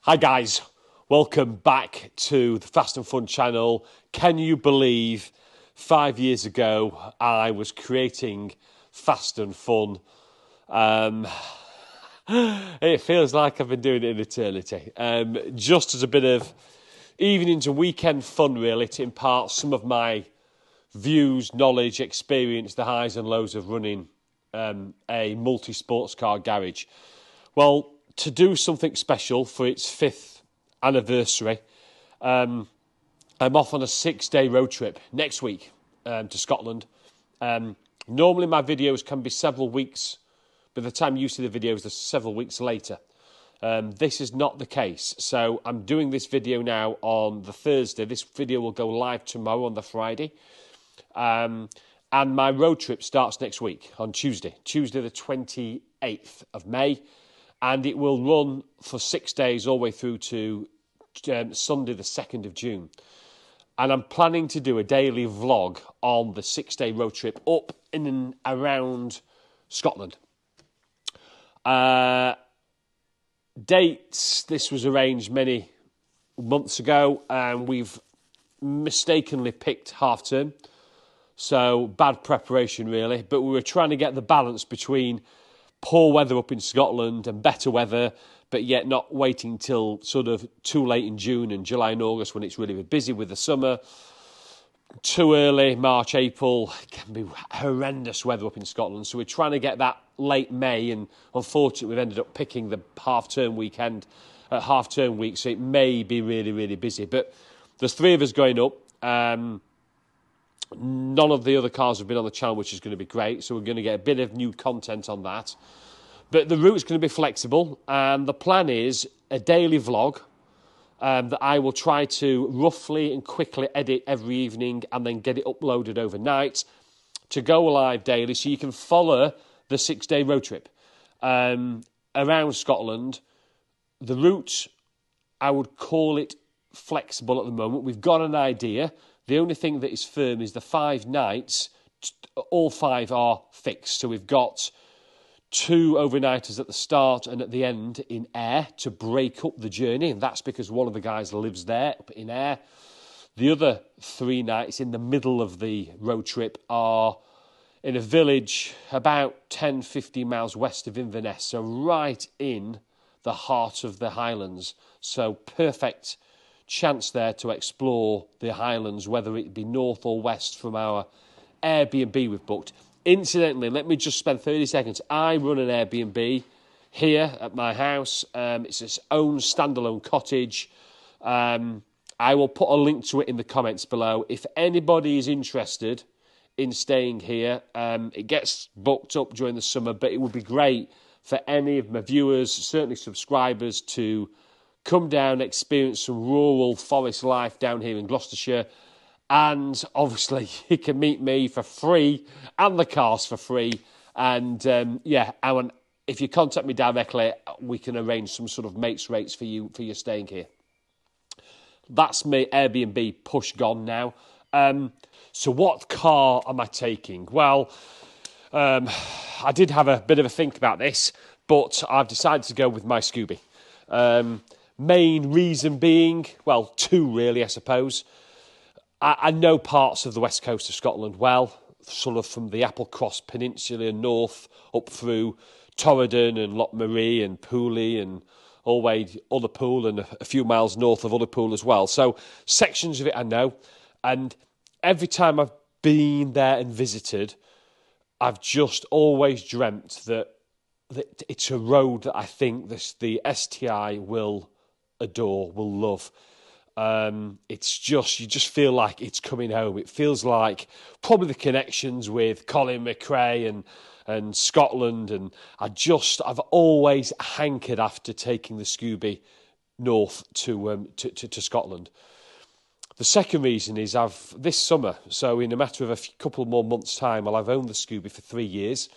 Hi guys, welcome back to the Fast and Fun channel. Can you believe 5 years ago I was creating Fast and Fun? It feels like I've been doing it in eternity. Just as a bit of evenings and weekend fun really, to impart some of my views, knowledge, experience, the highs and lows of running a multi-sports car garage. Well, to do something special for its 5th anniversary, I'm off on a 6-day road trip next week to Scotland. Normally my videos can be several weeks. By the time you see the videos, they're several weeks later. This is not the case. So I'm doing this video now on the Thursday. This video will go live tomorrow on the Friday. And my road trip starts next week on Tuesday the 28th of May. And it will run for 6 days all the way through to Sunday the 2nd of June. And I'm planning to do a daily vlog on the 6-day road trip up in and around Scotland. Dates, this was arranged many months ago, and we've mistakenly picked half term. So bad preparation really, but we were trying to get the balance between poor weather up in Scotland and better weather, but yet not waiting till sort of too late in June and July and August when it's really busy with the summer. Too early, March, April, it can be horrendous weather up in Scotland. So we're trying to get that late May, and unfortunately we've ended up picking the half-term weekend at half-term week, so it may be really busy. But there's 3 of us going up. None of the other cars have been on the channel, which is going to be great. So we're going to get a bit of new content on that. But the route's going to be flexible. And the plan is a daily vlog that I will try to roughly and quickly edit every evening and then get it uploaded overnight to go live daily. So you can follow the 6-day road trip around Scotland. The route, I would call it flexible at the moment. We've got an idea. The only thing that is firm is the 5 nights. All 5 are fixed. So we've got 2 overnighters at the start and at the end in Ayr to break up the journey. And that's because one of the guys lives there up in Ayr. The other 3 nights in the middle of the road trip are in a village about 10-15 miles west of Inverness. So right in the heart of the Highlands. So perfect chance there to explore the Highlands, whether it be north or west from our Airbnb we've booked. Incidentally, let me just spend 30 seconds. I run an Airbnb here at my house. It's its own standalone cottage. I will put a link to it in the comments below. If anybody is interested in staying here, it gets booked up during the summer, but it would be great for any of my viewers, certainly subscribers, to come down, experience some rural forest life down here in Gloucestershire. And obviously, you can meet me for free and the cars for free. And if you contact me directly, we can arrange some sort of mates rates for you staying here. That's my Airbnb push gone now. So what car am I taking? Well, I did have a bit of a think about this, but I've decided to go with my Scooby. Main reason being, well, 2 really, I suppose. I know parts of the west coast of Scotland well, sort of from the Applecross Peninsula north up through Torridon and Lochmarie and Pooley and all the way Ullapool and a few miles north of Ullapool as well. So sections of it I know, and every time I've been there and visited, I've just always dreamt that it's a road that I think the STI will adore, will love. It's just, you just feel like it's coming home. It feels like probably the connections with Colin McRae and Scotland, and I've always hankered after taking the Scooby north to Scotland. The second reason is this summer, so in a matter of a couple more months' time, I've owned the Scooby for 3 years.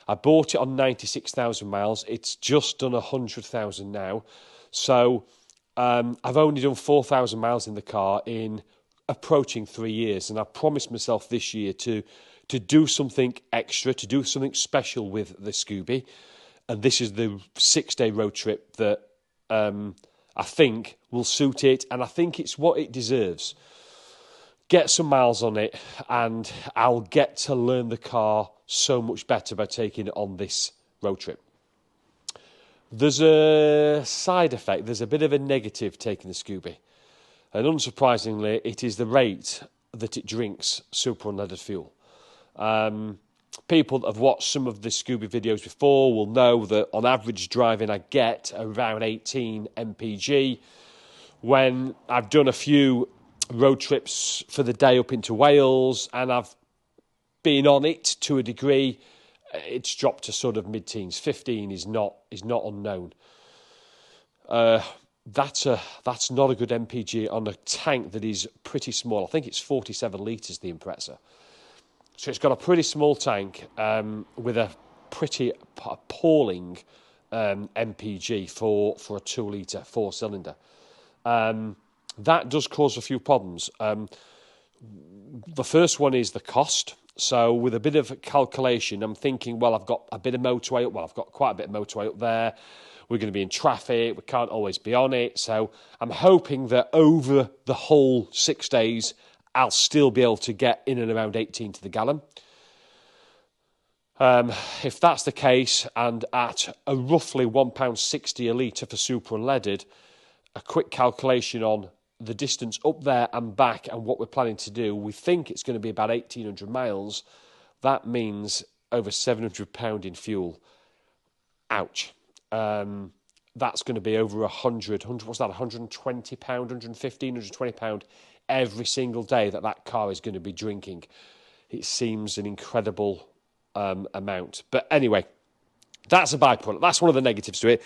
I bought it on 96,000 miles. It's just done 100,000 now. So I've only done 4,000 miles in the car in approaching 3 years, and I promised myself this year to do something extra, to do something special with the Scooby, and this is the 6-day road trip that I think will suit it, and I think it's what it deserves. Get some miles on it, and I'll get to learn the car so much better by taking it on this road trip. There's a side effect, there's a bit of a negative taking the Scooby. And unsurprisingly, it is the rate that it drinks super unleaded fuel. People that have watched some of the Scooby videos before will know that on average driving I get around 18 mpg. When I've done a few road trips for the day up into Wales and I've been on it to a degree, it's dropped to sort of mid-teens. 15 is not unknown. That's not a good MPG on a tank that is pretty small. I think it's 47 litres, the Impreza. So it's got a pretty small tank with a pretty appalling MPG for a 2 litre 4-cylinder. That does cause a few problems. The first one is the cost. So with a bit of calculation, I'm thinking, well, I've got a bit of motorway up. Well, I've got quite a bit of motorway up there. We're going to be in traffic. We can't always be on it. So I'm hoping that over the whole 6 days, I'll still be able to get in and around 18 to the gallon. If that's the case, and at a roughly £1.60 a litre for super unleaded, a quick calculation on the distance up there and back and what we're planning to do, we think it's going to be about 1,800 miles. That means over £700 in fuel. Ouch. That's going to be over 100, what's that, £120, £115, £120 every single day that car is going to be drinking. It seems an incredible amount. But anyway, that's a byproduct. That's one of the negatives to it.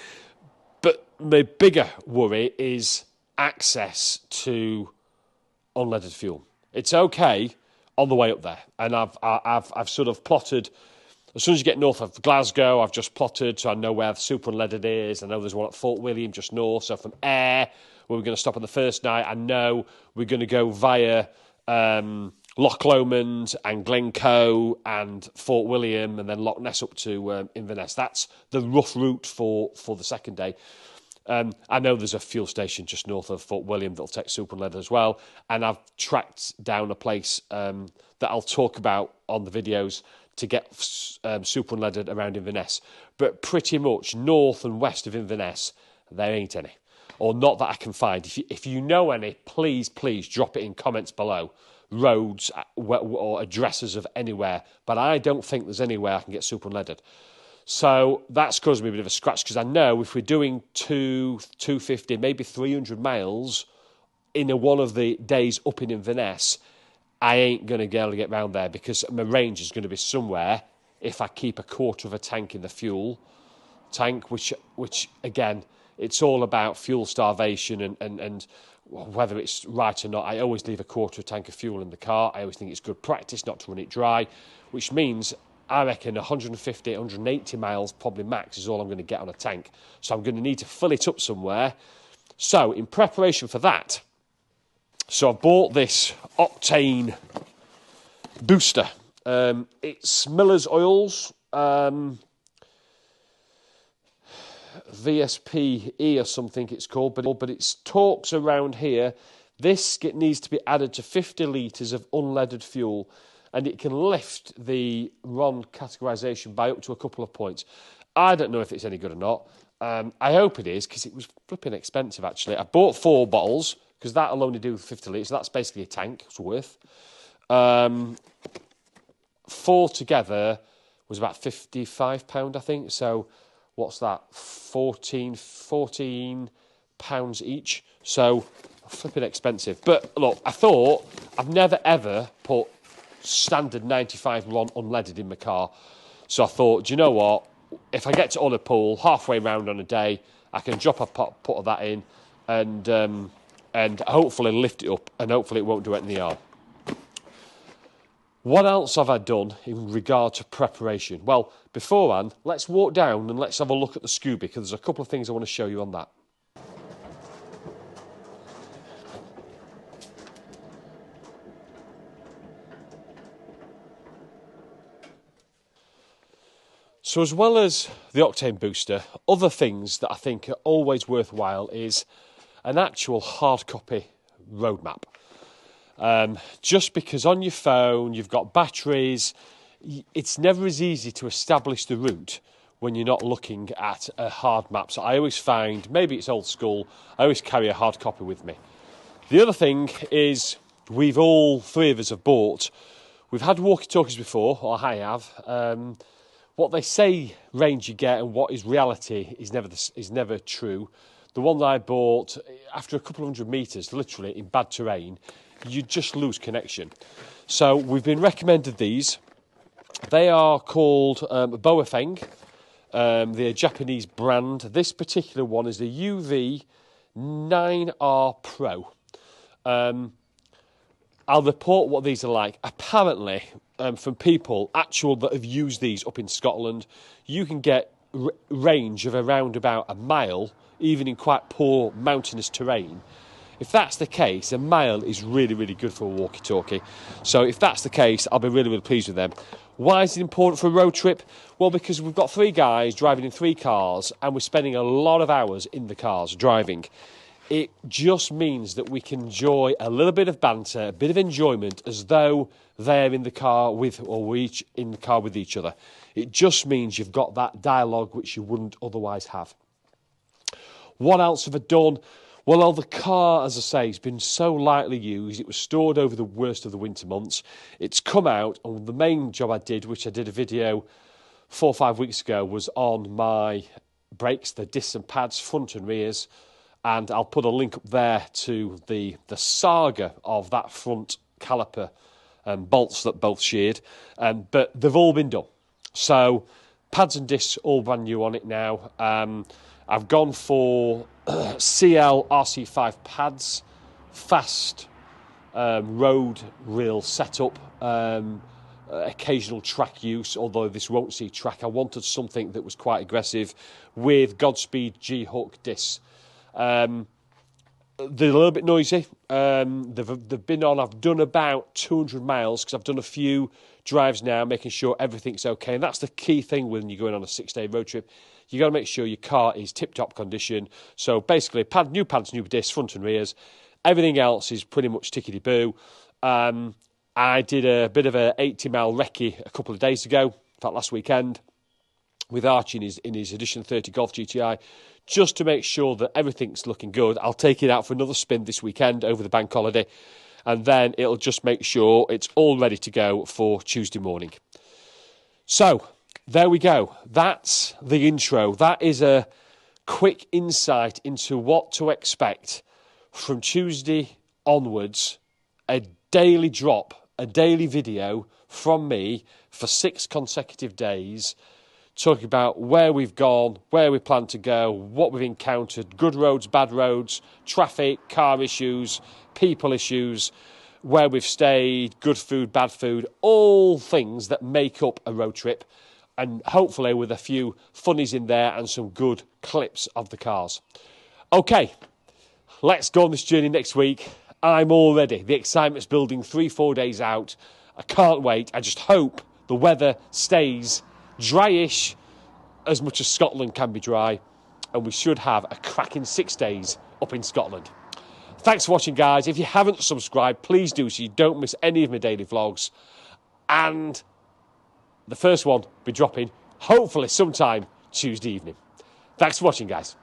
But my bigger worry is access to unleaded fuel. It's okay on the way up there, and I've sort of plotted. As soon as you get north of Glasgow, I've just plotted so I know where the super unleaded is. I know there's one at Fort William just north. So from Ayr, where we're going to stop on the first night, I know we're going to go via Loch Lomond and Glencoe and Fort William and then Loch Ness up to Inverness. That's the rough route for the second day. I know there's a fuel station just north of Fort William that'll take super unleaded as well. And I've tracked down a place that I'll talk about on the videos to get super unleaded around Inverness. But pretty much north and west of Inverness, there ain't any. Or not that I can find. If you know any, please drop it in comments below. Roads or addresses of anywhere. But I don't think there's anywhere I can get super unleaded. So that's caused me a bit of a scratch, because I know if we're doing 250, maybe 300 miles in one of the days up in Inverness, I ain't going to be able to get round there, because my range is going to be somewhere if I keep a quarter of a tank in the fuel tank, which again, it's all about fuel starvation and whether it's right or not. I always leave a quarter of a tank of fuel in the car. I always think it's good practice not to run it dry, which means I reckon 150, 180 miles probably max is all I'm going to get on a tank. So I'm going to need to fill it up somewhere. So in preparation for that, so I bought this octane booster. It's Miller's Oils, VSPE or something it's called, but it's talks around here. This needs to be added to 50 litres of unleaded fuel, and it can lift the RON categorisation by up to a couple of points. I don't know if it's any good or not. I hope it is, because it was flipping expensive, actually. I bought 4 bottles, because that'll only do 50 litres. So that's basically a tank. It's worth. 4 together was about £55, I think. So what's that? 14 pounds each. So flipping expensive. But look, I thought I've never ever put standard 95 RON unleaded in my car. So I thought, do you know what? If I get to Ullapool halfway round on a day, I can drop a pot of that in and hopefully lift it up, and hopefully it won't do it in the yard. What else have I done in regard to preparation? Well, beforehand, let's walk down and let's have a look at the Scooby, because there's a couple of things I want to show you on that. So as well as the octane booster, other things that I think are always worthwhile is an actual hard copy road map. Just because on your phone you've got batteries, it's never as easy to establish the route when you're not looking at a hard map. So I always find, maybe it's old school, I always carry a hard copy with me. The other thing is, all three of us have bought, we've had walkie-talkies before, or I have. What they say range you get and what is reality is never true. The one that I bought, after a couple of 100 metres, literally in bad terrain, you just lose connection. So we've been recommended these. They are called Boafeng. They're a Japanese brand. This particular one is the UV9R Pro. I'll report what these are like. Apparently, from people that have used these up in Scotland, you can get range of around about a mile, even in quite poor mountainous terrain. If that's the case, a mile is really, really good for a walkie-talkie. So if that's the case, I'll be really, really pleased with them. Why is it important for a road trip? Well, because we've got 3 guys driving in 3 cars, and we're spending a lot of hours in the cars driving. It just means that we can enjoy a little bit of banter, a bit of enjoyment, as though they're in the car with, or we're each in the car with each other. It just means you've got that dialogue which you wouldn't otherwise have. What else have I done? Well, the car, as I say, has been so lightly used. It was stored over the worst of the winter months. It's come out, and the main job I did, which I did a video 4 or 5 weeks ago, was on my brakes, the discs and pads, front and rears. And I'll put a link up there to the saga of that front caliper bolts that both sheared. But they've all been done. So pads and discs all brand new on it now. I've gone for CL RC5 pads, fast road rail setup, occasional track use, although this won't see track. I wanted something that was quite aggressive with Godspeed G-Hook discs. They're a little bit noisy. They've been on. I've done about 200 miles because I've done a few drives now, making sure everything's okay. And that's the key thing when you're going on a 6-day road trip. You got to make sure your car is tip-top condition. So basically, new pads, new discs, front and rears. Everything else is pretty much tickety-boo. I did a bit of a 80-mile recce a couple of days ago, in fact last weekend, with Archie in his Edition 30 Golf GTI, just to make sure that everything's looking good. I'll take it out for another spin this weekend over the bank holiday, and then it'll just make sure it's all ready to go for Tuesday morning. So, there we go. That's the intro. That is a quick insight into what to expect from Tuesday onwards. A daily drop, a daily video from me for 6 consecutive days, talking about where we've gone, where we plan to go, what we've encountered, good roads, bad roads, traffic, car issues, people issues, where we've stayed, good food, bad food, all things that make up a road trip, and hopefully with a few funnies in there and some good clips of the cars. Okay, let's go on this journey next week. I'm all ready. The excitement's building 3-4 days out. I can't wait. I just hope the weather stays dryish, as much as Scotland can be dry, and we should have a cracking 6 days up in Scotland. Thanks for watching, guys. If you haven't subscribed, please do so you don't miss any of my daily vlogs. And the first one will be dropping hopefully sometime Tuesday evening. Thanks for watching, guys.